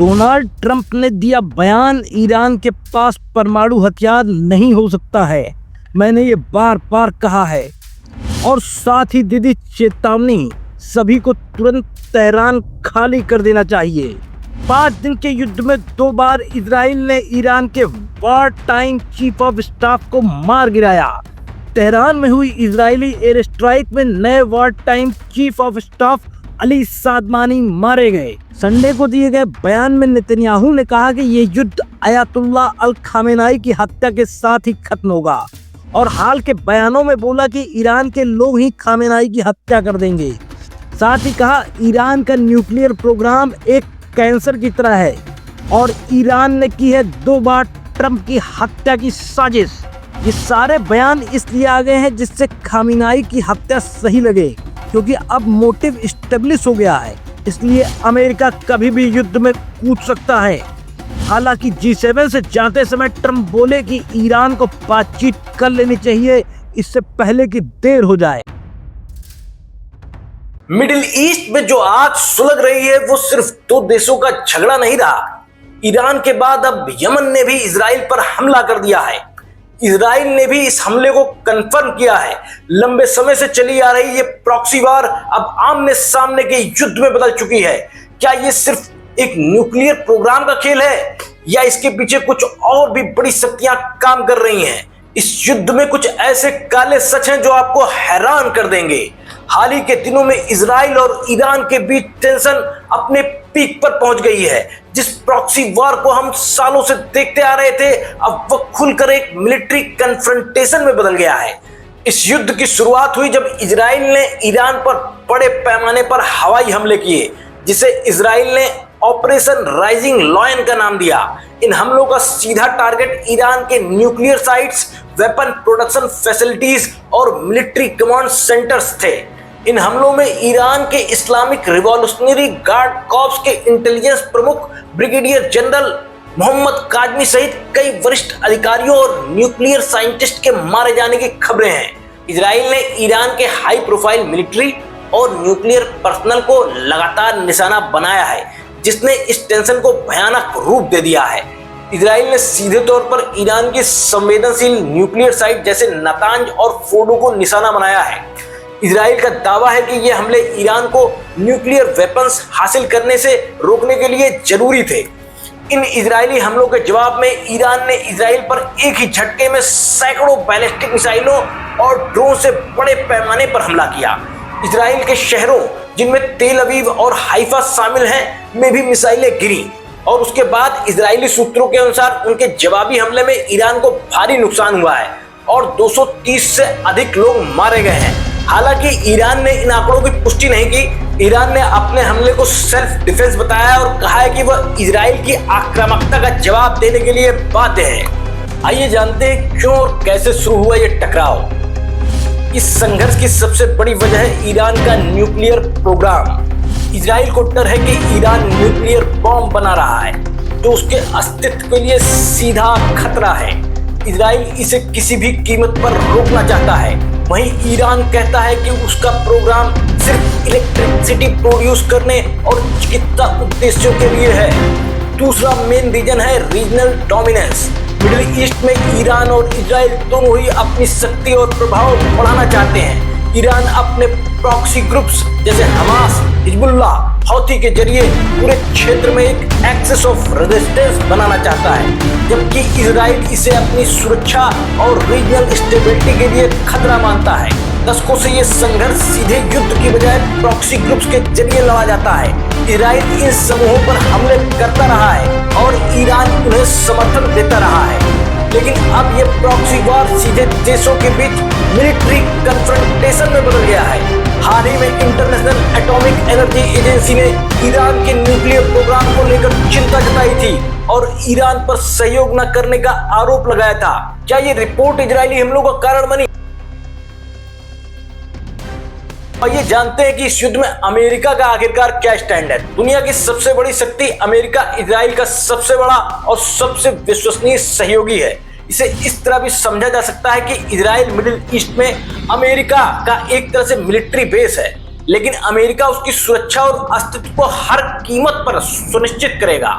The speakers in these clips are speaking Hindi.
डोनाल्ड ट्रंप ने दिया बयान, ईरान के पास परमाणु हथियार नहीं हो सकता है। मैंने ये बार बार कहा है। और साथ ही दी दी चेतावनी, सभी को तुरंत तेहरान खाली कर देना चाहिए। 5 दिन के युद्ध में 2 बार इजराइल ने ईरान के वार टाइम चीफ ऑफ स्टाफ को मार गिराया। तेहरान में हुई इजरायली एयर स्ट्राइक में नए war time chief of staff Ali Shadmani मारे गए। संडे को दिए गए बयान में नेतन्याहू ने कहा कि ये युद्ध अयातुल्लाह अल खामेनाई की हत्या के साथ ही खत्म होगा, और हाल के बयानों में बोला कि ईरान के लोग ही खामेनाई की हत्या कर देंगे। साथ ही कहा ईरान का न्यूक्लियर प्रोग्राम एक कैंसर की तरह है और ईरान ने की है 2 बार ट्रंप की हत्या की साजिश। ये सारे बयान इसलिए आ गए हैं जिससे खामेनाई की हत्या सही लगे, क्योंकि अब मोटिव एस्टेब्लिश हो गया है। इसलिए अमेरिका कभी भी युद्ध में कूद सकता है। हालांकि G7 से जाते समय ट्रंप बोले कि ईरान को बातचीत कर लेनी चाहिए, इससे पहले कि देर हो जाए। मिडिल ईस्ट में जो आग सुलग रही है वो सिर्फ 2 देशों का झगड़ा नहीं रहा। ईरान के बाद अब यमन ने भी इजराइल पर हमला कर दिया है। इजराइल ने भी इस हमले को कंफर्म किया है। लंबे समय से चली आ रही ये प्रॉक्सी वार अब आमने सामने के युद्ध में बदल चुकी है। क्या ये सिर्फ एक न्यूक्लियर प्रोग्राम का खेल है या इसके पीछे कुछ और भी बड़ी शक्तियां काम कर रही हैं? इस युद्ध में कुछ ऐसे काले सच हैं जो आपको हैरान कर देंगे। हाल ही के दिनों में इजराइल और ईरान के बीच टेंशन अपने पीक पर पहुंच गई है। जिस प्रॉक्सी वार को हम सालों से देखते आ रहे थे, अब वह खुलकर एक मिलिट्री कन्फ्रंटेशन में बदल गया है। इस युद्ध की शुरुआत हुई जब इजराइल ने ईरान पर बड़े पैमाने पर हवाई हमले किए, जिसे इजराइल ने ऑपरेशन राइजिंग लॉयन का नाम दिया। इन हमलों का सीधा टारगेट ईरान के nuclear sites, weapon production facilities और मिलिट्री कमांड सेंटर्स थे। इन हमलों में ईरान के इस्लामिक रिवॉल्यूशनरी गार्ड कॉर्प्स के इंटेलिजेंस प्रमुख ब्रिगेडियर जनरल मोहम्मद काजमी सहित कई वरिष्ठ अधिकारियों और न्यूक्लियर साइंटिस्ट के मारे जाने की खबरें हैं। इजराइल ने ईरान के हाई प्रोफाइल मिलिट्री और न्यूक्लियर पर्सनल को लगातार निशाना बनाया है, जिसने इस टेंशन को भयानक रूप दे दिया है। इजराइल ने सीधे तौर पर ईरान की संवेदनशील न्यूक्लियर साइट जैसे नातांज और फोर्डो को निशाना बनाया है। इजराइल का दावा है कि ये हमले ईरान को न्यूक्लियर वेपन्स हासिल करने से रोकने के लिए जरूरी थे। इन इजरायली हमलों के जवाब में ईरान ने इजराइल पर एक ही झटके में सैकड़ों बैलिस्टिक मिसाइलों और ड्रोन से बड़े पैमाने पर हमला किया। इजराइल के शहरों, जिनमें तेल अवीव और हाइफा शामिल हैं, में भी मिसाइलें गिरी और उसके बाद इजरायली सूत्रों के अनुसार उनके जवाबी हमले में ईरान को भारी नुकसान हुआ है और 230 से अधिक लोग मारे गए हैं। हालांकि ईरान ने इन आंकड़ों की पुष्टि नहीं की। ईरान ने अपने हमले को सेल्फ डिफेंस बताया और कहा है कि वह इजराइल की आक्रामकता का जवाब देने के लिए बाध्य है। आइए जानते हैं क्यों और कैसे शुरू हुआ ये टकराव। इस संघर्ष की सबसे बड़ी वजह है ईरान का न्यूक्लियर प्रोग्राम। इजराइल को डर है कि ईरान न्यूक्लियर बॉम्ब बना रहा है, जो उसके अस्तित्व के लिए सीधा खतरा है। इजराइल इसे किसी भी कीमत पर रोकना चाहता है। वहीं ईरान कहता है कि उसका प्रोग्राम सिर्फ इलेक्ट्रिसिटी प्रोड्यूस करने और चिकित्सा उद्देश्यों के लिए है। दूसरा मेन रीजन है रीजनल डोमिनेंस। मिडिल ईस्ट में ईरान और इजराइल दोनों ही अपनी शक्ति और प्रभाव बढ़ाना चाहते हैं। ईरान अपने प्रॉक्सी ग्रुप्स जैसे हमास, हिजबुल्लाह, हौथी के जरिए पूरे क्षेत्र में एक एक्सेस ऑफ रेजिस्टेंस बनाना चाहता है, जबकि इजराइल इसे अपनी सुरक्षा और रीजनल स्टेबिलिटी के लिए खतरा मानता है। दशकों से ये संघर्ष सीधे युद्ध की बजाय प्रॉक्सी ग्रुप्स के जरिए लड़ा जाता है। इजराइल इन समूहों पर हमले करता रहा है और ईरान उन्हें समर्थन देता रहा है। लेकिन अब ये प्रॉक्सी वार सीधे देशों के बीच मिलिट्री कन्फ्रंटेशन में बदल गया है। हाल ही में इंटरनेशनल एटॉमिक एनर्जी एजेंसी ने ईरान के न्यूक्लियर प्रोग्राम को लेकर चिंता जताई थी और ईरान पर सहयोग न करने का आरोप लगाया था। क्या ये रिपोर्ट इजरायली हमलों का कारण बनी? आइए जानते हैं कि इस युद्ध में अमेरिका का आखिरकार क्या स्टैंड है। दुनिया की सबसे बड़ी शक्ति अमेरिका इजराइल का सबसे बड़ा और सबसे विश्वसनीय सहयोगी है। इसे इस तरह भी समझा जा सकता है कि इजराइल मिडिल ईस्ट में अमेरिका का एक तरह से मिलिट्री बेस है, लेकिन अमेरिका उसकी सुरक्षा और अस्तित्व को हर कीमत पर सुनिश्चित करेगा।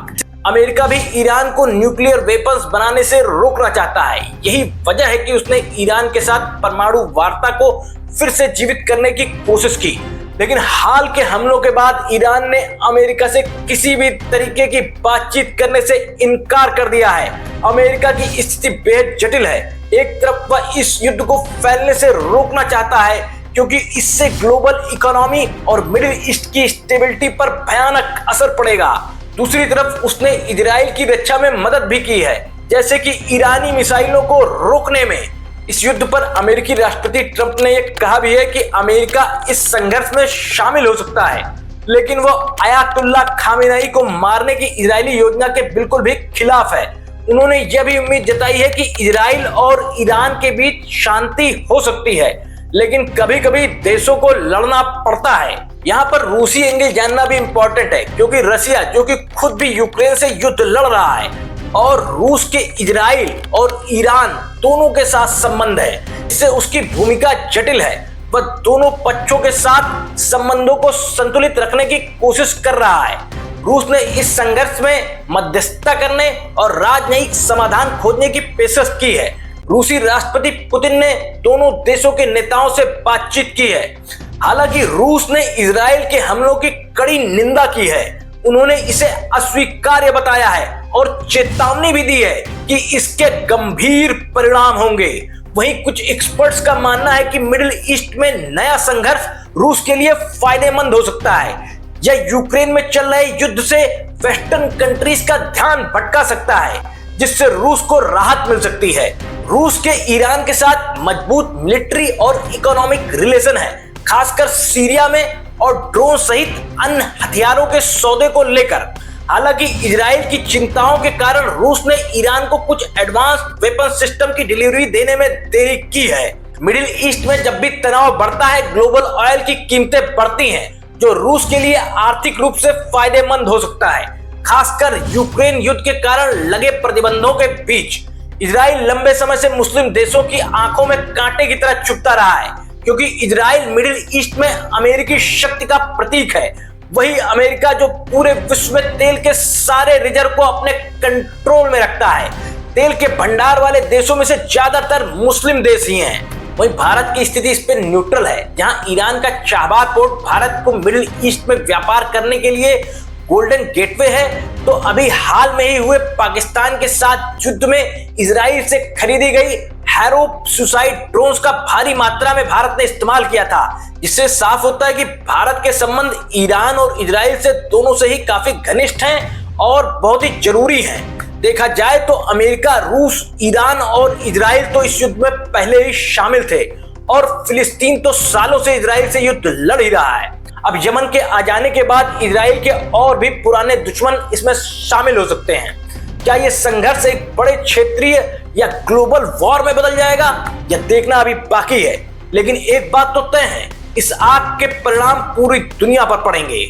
अमेरिका भी ईरान को न्यूक्लियर वेपन्स बनाने से रोकना चाहता है। यही वजह है कि उसने ईरान के साथ परमाणु वार्ता को फिर से जीवित करने की कोशिश की। लेकिन हाल के हमलों के बाद ईरान ने अमेरिका से किसी भी तरीके की बातचीत करने से इनकार कर दिया है। अमेरिका की स्थिति बेहद जटिल है। एक तरफ वह इस युद्ध को फैलने से रोकना चाहता है क्योंकि इससे ग्लोबल इकोनॉमी और मिडिल ईस्ट की स्टेबिलिटी पर भयानक असर पड़ेगा। दूसरी तरफ उसने इजराइल की रक्षा में मदद भी की है, जैसे कि ईरानी मिसाइलों को रोकने में। इस युद्ध पर अमेरिकी राष्ट्रपति ट्रंप ने यह कहा भी है कि अमेरिका इस संघर्ष में शामिल हो सकता है, लेकिन वह अयातुल्ला खामेनेई को मारने की इजरायली योजना के बिल्कुल भी खिलाफ है। उन्होंने यह भी उम्मीद जताई है कि इजराइल और ईरान के बीच शांति हो सकती है, लेकिन कभी कभी देशों को लड़ना पड़ता है। यहाँ पर रूसी एंगल जानना भी इंपॉर्टेंट है, क्योंकि रशिया जो कि खुद भी यूक्रेन से युद्ध लड़ रहा है और रूस के इजराइल और ईरान दोनों के साथ संबंध है, इससे उसकी भूमिका जटिल है। वह दोनों पक्षों के साथ संबंधों को संतुलित रखने की कोशिश कर रहा है। रूस ने इस संघर्ष में मध्यस्थता करने और राजनयिक समाधान खोजने की पेशकश की है। रूसी राष्ट्रपति पुतिन ने दोनों देशों के नेताओं से बातचीत की है। हालांकि रूस ने इजराइल के हमलों की कड़ी निंदा की है। उन्होंने इसे अस्वीकार्य बताया है और चेतावनी भी दी है कि इसके गंभीर परिणाम होंगे। वहीं कुछ एक्सपर्ट्स का मानना है कि मिडिल ईस्ट में नया संघर्ष रूस के लिए फायदेमंद हो सकता है। यह यूक्रेन में चल रहे युद्ध से वेस्टर्न कंट्रीज का ध्यान भटका सकता है, जिससे रूस को राहत मिल सकती है। रूस के ईरान के साथ मजबूत मिलिट्री और इकोनॉमिक रिलेशन है, खासकर सीरिया में और ड्रोन सहित अन्य हथियारों के सौदे को लेकर। हालांकि इजराइल की चिंताओं के कारण रूस ने ईरान को कुछ एडवांस वेपन सिस्टम की डिलीवरी देने में देरी की है। मिडिल ईस्ट में जब भी तनाव बढ़ता है, ग्लोबल ऑयल की कीमतें बढ़ती हैं, जो रूस के लिए आर्थिक रूप से फायदेमंद हो सकता है, खासकर यूक्रेन युद्ध के कारण लगे प्रतिबंधों के बीच। इजराइल लंबे समय से मुस्लिम देशों की आंखों में कांटे की तरह चुभता रहा है, क्योंकि इजराइल मिडिल ईस्ट में अमेरिकी शक्ति का प्रतीक है। वही अमेरिका जो पूरे विश्व में तेल के सारे रिजर्व को अपने कंट्रोल में रखता है। तेल के भंडार वाले देशों में से ज्यादातर मुस्लिम देश ही हैं। वहीं भारत की स्थिति इस पे न्यूट्रल है, जहां ईरान का शाहबाज पोर्ट भारत को मिडिल ईस्ट में व्यापार करने के लिए गोल्डन गेटवे है। तो अभी हाल में ही हुए पाकिस्तान के साथ युद्ध में इजराइल से खरीदी गई हैरो सुसाइड ड्रोन्स का भारी मात्रा में भारत ने इस्तेमाल किया था, जिससे साफ होता है कि भारत के संबंध ईरान और इजराइल से दोनों से ही काफी घनिष्ठ हैं और बहुत ही जरूरी हैं। देखा जाए तो अमेरिका, रूस, ईरान और इजराइल तो इस युद्ध में पहले ही शामिल थे और फिलिस्तीन तो सालों से इजराइल से युद्ध लड़ ही रहा है। अब यमन के आ जाने के बाद इजराइल के और भी पुराने दुश्मन इसमें शामिल हो सकते हैं। क्या यह संघर्ष एक बड़े क्षेत्रीय या ग्लोबल वॉर में बदल जाएगा, यह देखना अभी बाकी है। लेकिन एक बात तो तय है, इस आग के परिणाम पूरी दुनिया पर पड़ेंगे।